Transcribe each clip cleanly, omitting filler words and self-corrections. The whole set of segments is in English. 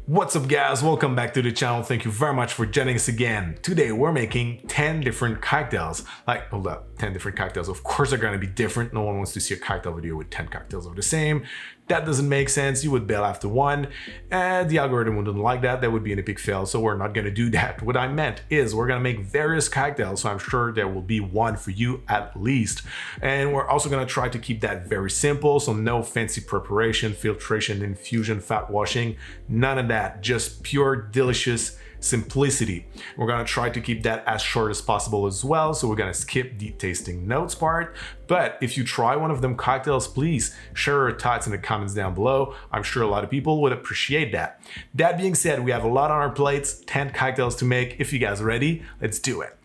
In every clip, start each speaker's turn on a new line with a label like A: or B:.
A: What's up guys, welcome back to the channel. Thank you very much for joining us again. Today we're making 10 different cocktails. Hold up, 10 different cocktails. Of course they're gonna be different. No one wants to see a cocktail video with 10 cocktails of the same. That doesn't make sense. You would bail after one. And the algorithm wouldn't like that. That would be an epic fail. So we're not gonna do that. What I meant is we're gonna make various cocktails. So I'm sure there will be one for you at least. And we're also gonna try to keep that very simple. So no fancy preparation, filtration, infusion, fat washing, none of that. Just pure, delicious simplicity. We're gonna try to keep that as short as possible as well. So we're gonna skip the tasting notes part. But if you try one of them cocktails, please share your thoughts in the comments down below. I'm sure a lot of people would appreciate that. That being said, we have a lot on our plates, 10 cocktails to make. If you guys are ready, let's do it.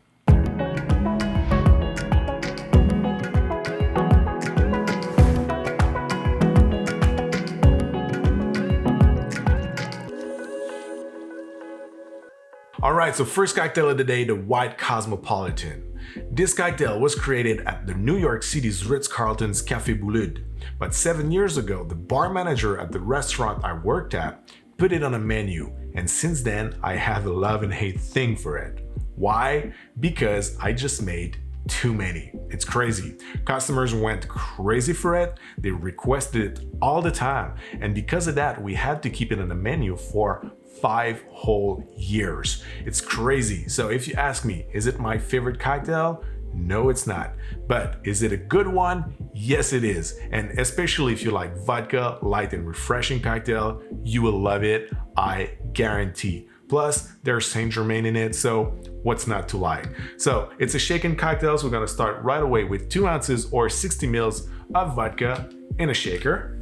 A: Alright, so first cocktail of the day, the White Cosmopolitan. This cocktail was created at the New York City's Ritz-Carlton's Café Boulevard. But 7 years ago, the bar manager at the restaurant I worked at put it on a menu, and since then, I have a love and hate thing for it. Why? Because I just made too many. It's crazy. Customers went crazy for it. They requested it all the time. And because of that, we had to keep it on the menu for 5 whole years. It's crazy. So if you ask me, is it my favorite cocktail? No, it's not. But is it a good one? Yes, it is. And especially if you like vodka, light and refreshing cocktail, you will love it. I guarantee. Plus, there's St-Germain in it, so what's not to like? So it's a shaken cocktail, so we're gonna start right away with 2 ounces or 60 mils of vodka in a shaker.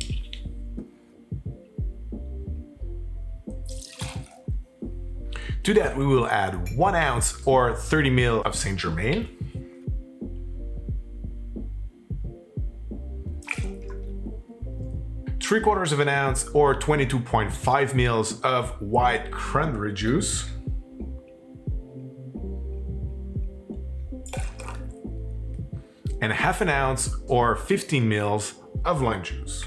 A: To that, we will add 1 ounce or 30 ml of St-Germain. Three-quarters of an ounce or 22.5 mils of white cranberry juice. And half an ounce or 15 mils of lime juice.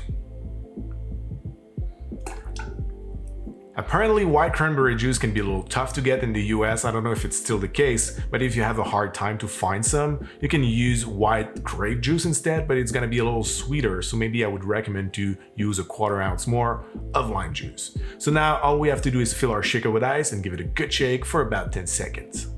A: Apparently, white cranberry juice can be a little tough to get in the US. I don't know if it's still the case, but if you have a hard time to find some, you can use white grape juice instead, but it's gonna be a little sweeter. So maybe I would recommend to use a 1/4 ounce more of lime juice. So now all we have to do is fill our shaker with ice and give it a good shake for about 10 seconds.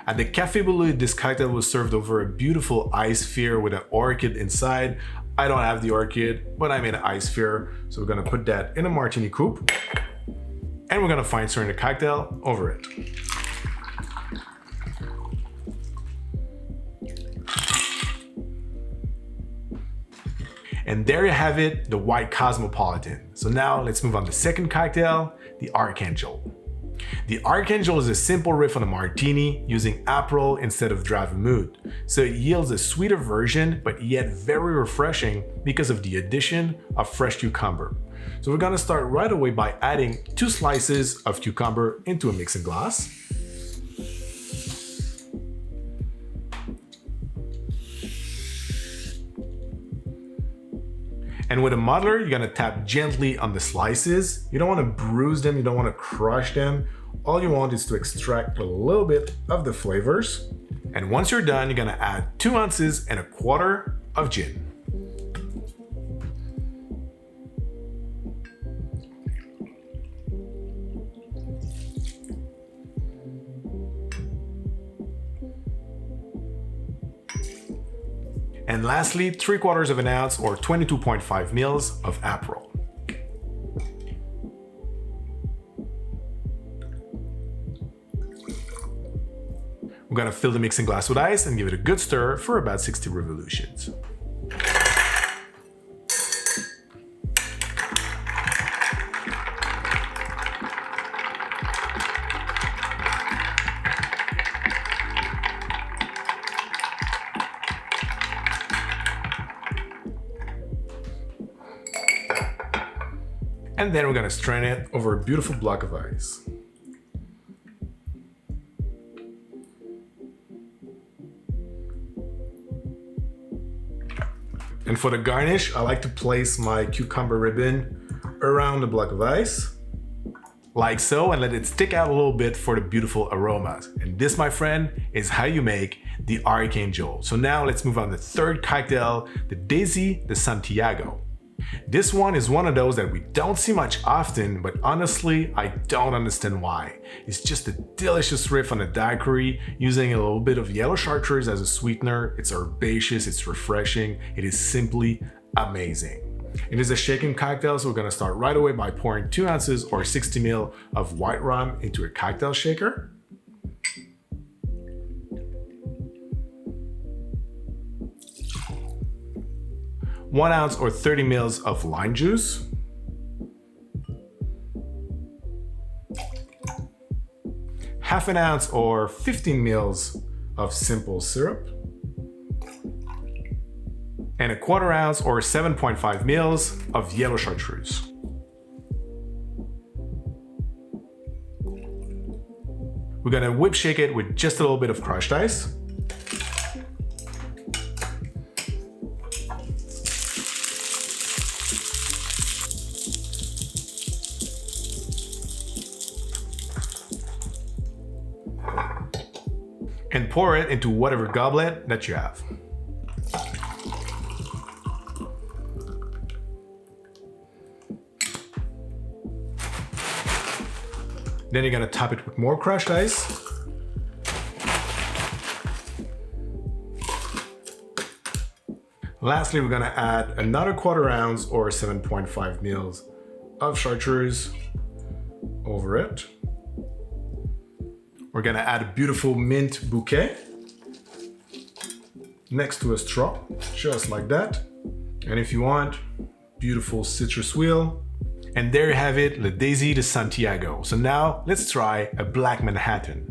A: At the Café Boulevard, this cocktail was served over a beautiful ice sphere with an orchid inside. I don't have the orchid, but I made an ice sphere. So we're gonna put that in a martini coupe and we're gonna fine stir the cocktail over it. And there you have it, the White Cosmopolitan. So now let's move on to the second cocktail, the Archangel. The Archangel is a simple riff on a martini using Aperol instead of dry vermouth. So it yields a sweeter version, but yet very refreshing because of the addition of fresh cucumber. So we're gonna start right away by adding 2 slices of cucumber into a mixing glass. And with a muddler, you're gonna tap gently on the slices. You don't wanna bruise them, you don't wanna crush them. All you want is to extract a little bit of the flavors. And once you're done, you're gonna add 2 ounces and 1/4 of gin. And lastly, 3/4 of an ounce or 22.5 mils of Aperol. We're gonna fill the mixing glass with ice and give it a good stir for about 60 revolutions. And then we're gonna strain it over a beautiful block of ice. And for the garnish, I like to place my cucumber ribbon around the block of ice, like so, and let it stick out a little bit for the beautiful aromas. And this, my friend, is how you make the Archangel. So now let's move on to the third cocktail, the Daisy de Santiago. This one is one of those that we don't see much often, but honestly, I don't understand why. It's just a delicious riff on a daiquiri, using a little bit of Yellow Chartreuse as a sweetener. It's herbaceous, it's refreshing, it is simply amazing. It is a shaken cocktail, so we're gonna start right away by pouring 2 ounces or 60 ml of white rum into a cocktail shaker. One ounce or 30 ml of lime juice. Half an ounce or 15 ml of simple syrup. And a 1/4 ounce or 7.5 ml of Yellow Chartreuse. We're gonna whip shake it with just a little bit of crushed ice. And pour it into whatever goblet that you have. Then you're gonna top it with more crushed ice. Lastly, we're gonna add another 1/4 ounce or 7.5 ml of chartreuse over it. We're gonna add a beautiful mint bouquet next to a straw, just like that. And if you want, beautiful citrus wheel. And there you have it, the Daisy de Santiago. So now let's try a Black Manhattan.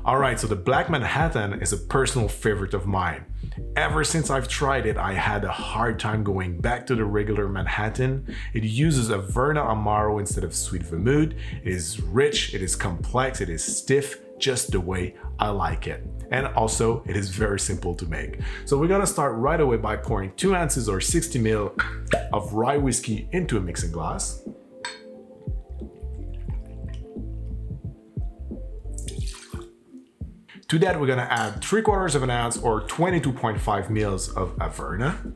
A: All right, so the Black Manhattan is a personal favorite of mine. Ever since I've tried it, I had a hard time going back to the regular Manhattan. It uses a Verna Amaro instead of sweet vermouth. It is rich, it is complex, it is stiff, just the way I like it. And also, it is very simple to make. So we're gonna start right away by pouring 2 ounces or 60 ml of rye whiskey into a mixing glass. To that, we're gonna add 3/4 of an ounce or 22.5 ml of Averna.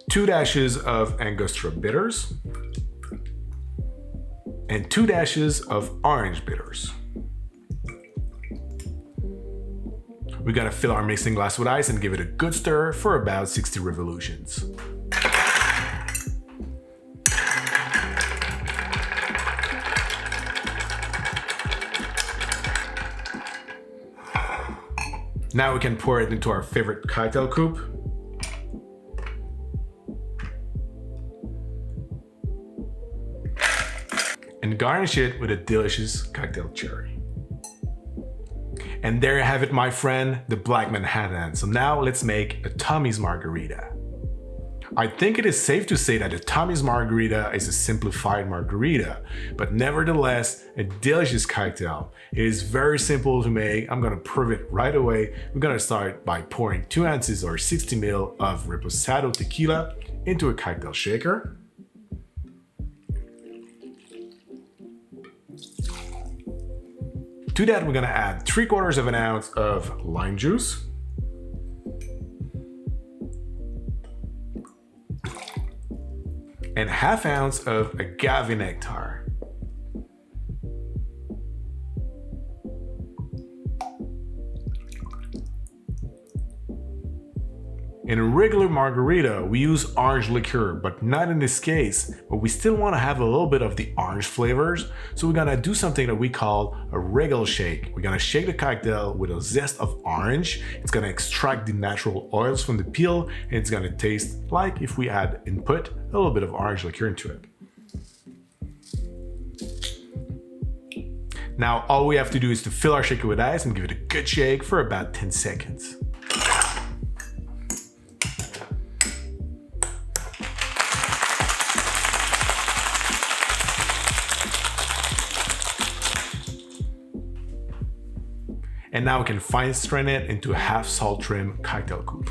A: Two dashes of Angostura bitters. And 2 dashes of orange bitters. We're gonna fill our mixing glass with ice and give it a good stir for about 60 revolutions. Now we can pour it into our favorite cocktail coupe. And garnish it with a delicious cocktail cherry. And there you have it, my friend, the Black Manhattan. So now let's make a Tommy's Margarita. I think it is safe to say that the Tommy's Margarita is a simplified margarita, but nevertheless, a delicious cocktail. It is very simple to make. I'm gonna prove it right away. We're gonna start by pouring 2 ounces or 60 ml of reposado tequila into a cocktail shaker. To that, we're gonna add 3/4 of an ounce of lime juice. And 1/2 ounce of agave nectar. In a regular margarita, we use orange liqueur, but not in this case, but we still want to have a little bit of the orange flavors, so we're gonna do something that we call a regal shake. We're gonna shake the cocktail with a zest of orange. It's gonna extract the natural oils from the peel, and it's gonna taste like if we had input a little bit of orange liqueur into it. Now all we have to do is to fill our shaker with ice and give it a good shake for about 10 seconds. And now we can fine strain it into a half salt trim cocktail coupe.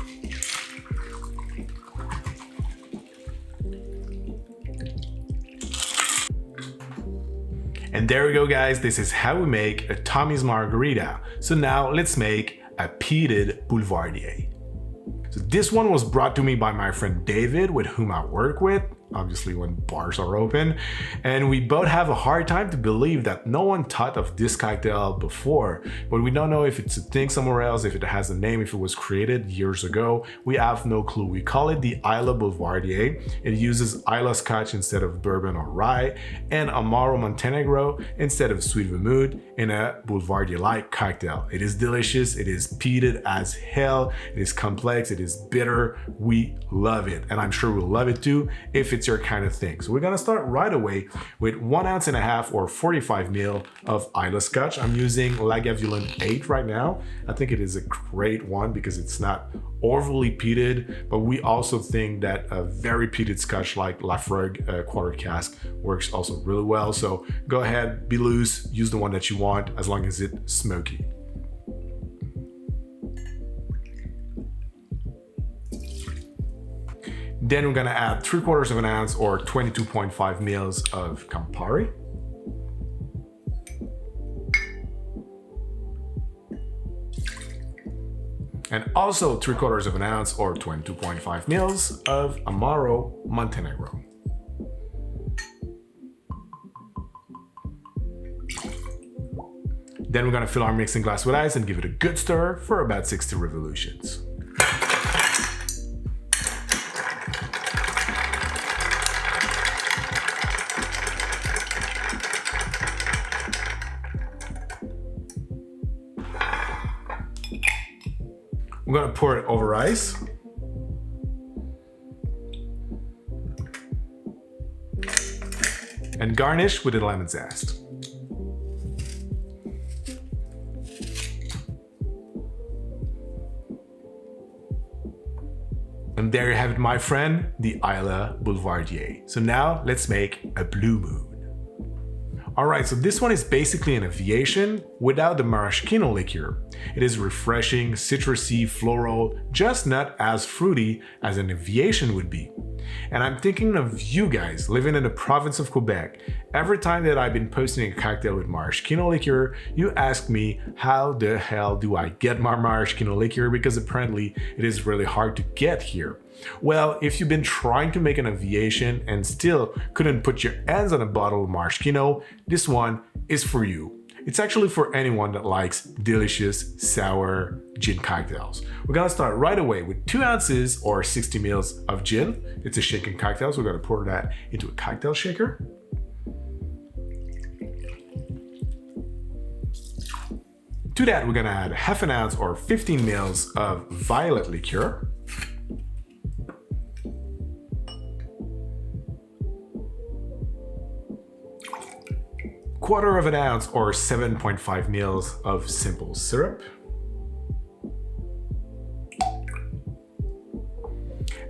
A: And there we go guys, this is how we make a Tommy's Margarita. So now let's make a peated Boulevardier. So this one was brought to me by my friend David, with whom I work with, obviously when bars are open, and we both have a hard time to believe that no one thought of this cocktail before, but we don't know if it's a thing somewhere else, if it has a name, if it was created years ago. We have no clue. We call it the Islay Boulevardier. It uses Islay Scotch instead of bourbon or rye, and Amaro Montenegro instead of sweet vermouth in a Boulevardier-like cocktail. It is delicious, it is peated as hell, it is complex, it is bitter. We love it, and I'm sure we'll love it too if it's your kind of thing. So we're gonna start right away with 1.5 ounces or 45 ml of Islay Scotch. I'm using Lagavulin 8 right now. I think it is a great one because it's not overly peated, but we also think that a very peated Scotch like Lafroig quarter cask works also really well. So go ahead, be loose, use the one that you want as long as it's smoky. Then we're gonna add 3/4 ounce or 22.5 mils of Campari. And also 3/4 ounce or 22.5 mils of Amaro Montenegro. Then we're gonna fill our mixing glass with ice and give it a good stir for about 60 revolutions. I'm gonna pour it over ice. And garnish with a lemon zest. And there you have it, my friend, the Islay Boulevardier. So now let's make a Blue Moon. Alright, so this one is basically an aviation without the maraschino liqueur. It is refreshing, citrusy, floral, just not as fruity as an aviation would be. And I'm thinking of you guys living in the province of Quebec. Every time that I've been posting a cocktail with maraschino liqueur, you ask me, how the hell do I get my maraschino liqueur? Because apparently it is really hard to get here. Well, if you've been trying to make an aviation and still couldn't put your hands on a bottle of maraschino, this one is for you. It's actually for anyone that likes delicious sour gin cocktails. We're gonna start right away with 2 ounces or 60 mils of gin. It's a shaken cocktail, so we're gonna pour that into a cocktail shaker. To that, we're gonna add 1/2 ounce or 15 mils of violet liqueur. Quarter of an ounce or 7.5 mils of simple syrup.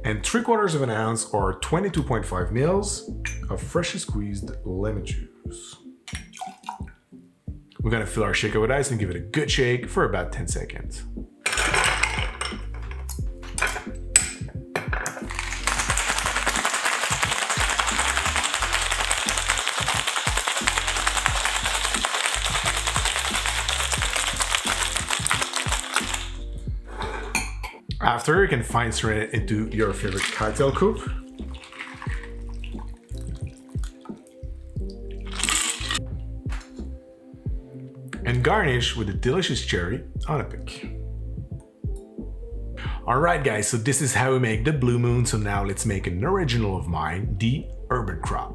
A: And 3/4 ounce or 22.5 mils of freshly squeezed lemon juice. We're gonna fill our shaker with ice and give it a good shake for about 10 seconds. After, you can fine strain it into your favorite cocktail coupe. And garnish with a delicious cherry on a pick. Alright guys, so this is how we make the Blue Moon. So now let's make an original of mine, the Urban Crop.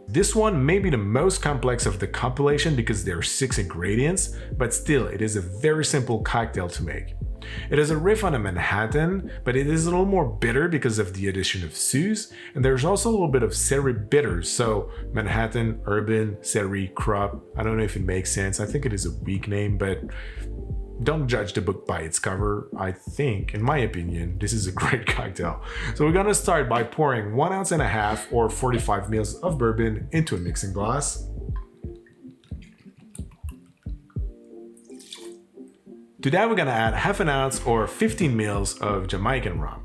A: This one may be the most complex of the compilation because there are 6 ingredients, but still it is a very simple cocktail to make. It is a riff on a Manhattan, but it is a little more bitter because of the addition of Suze, and there's also a little bit of celery bitters, so Manhattan, urban, celery, crop. I don't know if it makes sense. I think it is a weak name, but don't judge the book by its cover. I think, in my opinion, this is a great cocktail. So we're gonna start by pouring 1.5 ounces or 45 ml of bourbon into a mixing glass. To that, we're gonna add 1/2 ounce or 15 ml of Jamaican rum.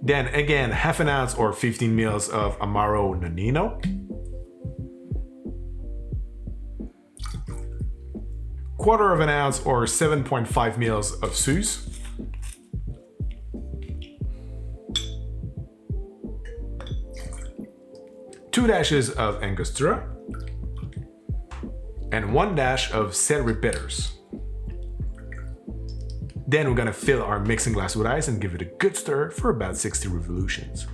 A: Then again, 1/2 ounce or 15 ml of Amaro Nonino. 1/4 ounce or 7.5 ml of Suze. Two dashes of Angostura. And 1 dash of celery bitters. Then we're gonna fill our mixing glass with ice and give it a good stir for about 60 revolutions.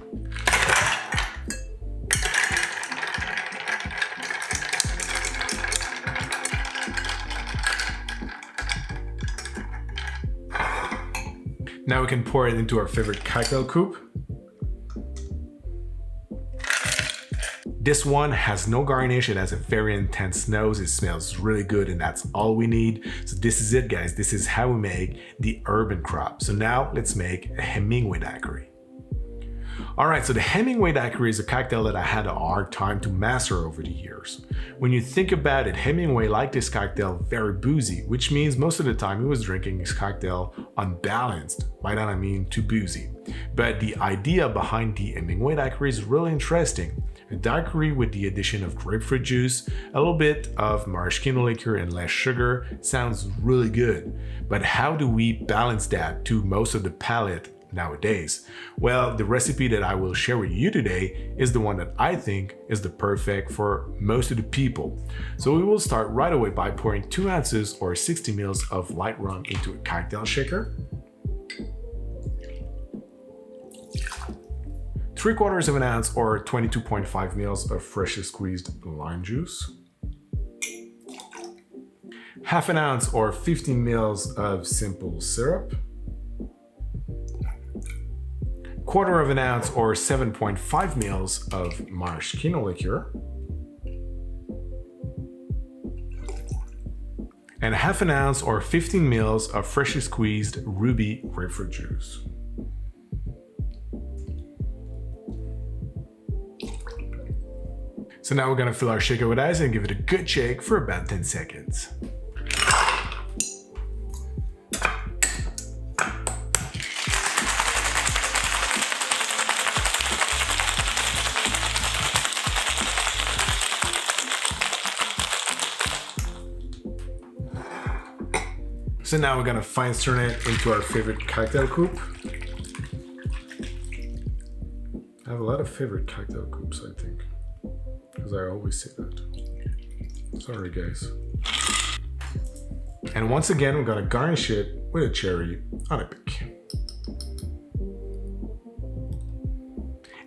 A: Now we can pour it into our favorite cocktail coupe. This one has no garnish, it has a very intense nose, it smells really good, and that's all we need. So this is it, guys. This is how we make the urban crop. So now let's make a Hemingway daiquiri. Alright, so the Hemingway daiquiri is a cocktail that I had a hard time to master over the years. When you think about it, Hemingway liked this cocktail very boozy, which means most of the time he was drinking his cocktail unbalanced. By that I mean too boozy. But the idea behind the Hemingway daiquiri is really interesting. A daiquiri with the addition of grapefruit juice, a little bit of maraschino liqueur and less sugar sounds really good. But how do we balance that to most of the palate nowadays? Well, the recipe that I will share with you today is the one that I think is the perfect for most of the people. So we will start right away by pouring 2 ounces or 60 ml of light rum into a cocktail shaker. 3/4 ounce or 22.5 ml of freshly squeezed lime juice. 1/2 ounce or 15 ml of simple syrup. 1/4 ounce or 7.5 ml of maraschino liqueur. And 1/2 ounce or 15 ml of freshly squeezed ruby grapefruit juice. So now we're gonna fill our shaker with ice and give it a good shake for about 10 seconds. So now we're gonna fine turn it into our favorite cocktail coupe. I have a lot of favorite cocktail coupes, I think, because I always say that. Sorry, guys. And once again, we're gonna garnish it with a cherry on a pick.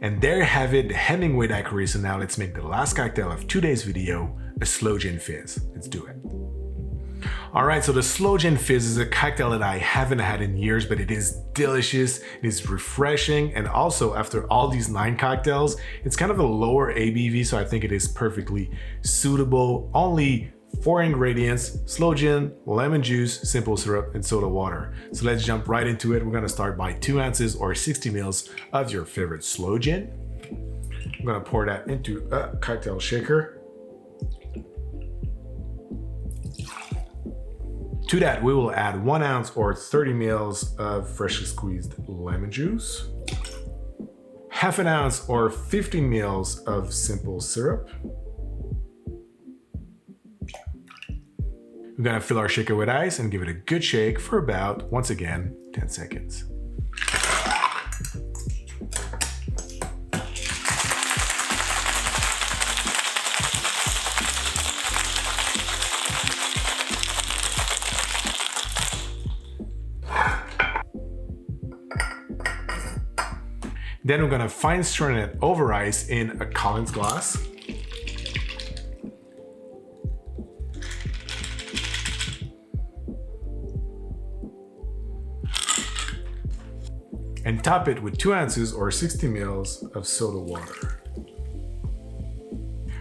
A: And there you have it, the Hemingway daiquiri. So now let's make the last cocktail of today's video, a slow gin fizz. Let's do it. Alright, so the slow gin fizz is a cocktail that I haven't had in years, but it is delicious, it is refreshing, and also after all these 9 cocktails, it's kind of a lower ABV, so I think it is perfectly suitable. Only 4 ingredients: slow gin, lemon juice, simple syrup, and soda water. So let's jump right into it. We're gonna start by 2 ounces or 60 ml of your favorite slow gin. I'm gonna pour that into a cocktail shaker. To that, we will add 1 ounce or 30 ml of freshly squeezed lemon juice, 1/2 ounce or 15 ml of simple syrup. We're gonna fill our shaker with ice and give it a good shake for about, once again, 10 seconds. Then we're gonna fine strain it over ice in a Collins glass. and top it with 2 ounces or 60 ml of soda water.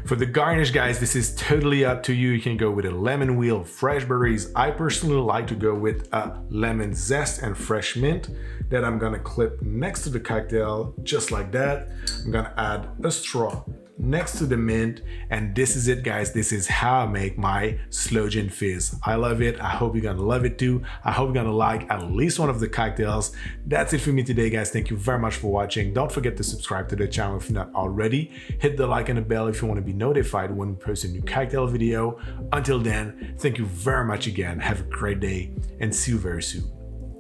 A: For the garnish, guys, this is totally up to you. You can go with a lemon wheel of fresh berries. I personally like to go with a lemon zest and fresh mint that I'm gonna clip next to the cocktail, just like that. I'm gonna add a straw next to the mint, and this is it, guys. This is how I make my Slow Gin Fizz. I love it. I hope you're gonna love it too. I hope you're gonna like at least one of the cocktails. That's it for me today, guys. Thank you very much for watching. Don't forget to subscribe to the channel if you're not already. Hit the like and the bell if you want to be notified when we post a new cocktail video. Until then, thank you very much again. Have a great day and see you very soon.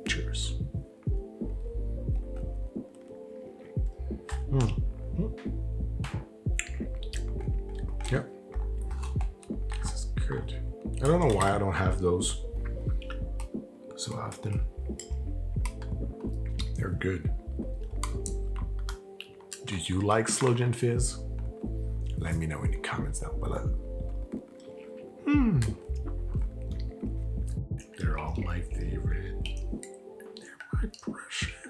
A: Cheers. Yep. This is good. I don't know why I don't have those so often. They're good. Do you like Slow Gin Fizz? Let me know in the comments down below. They're all my favorite. They're my precious.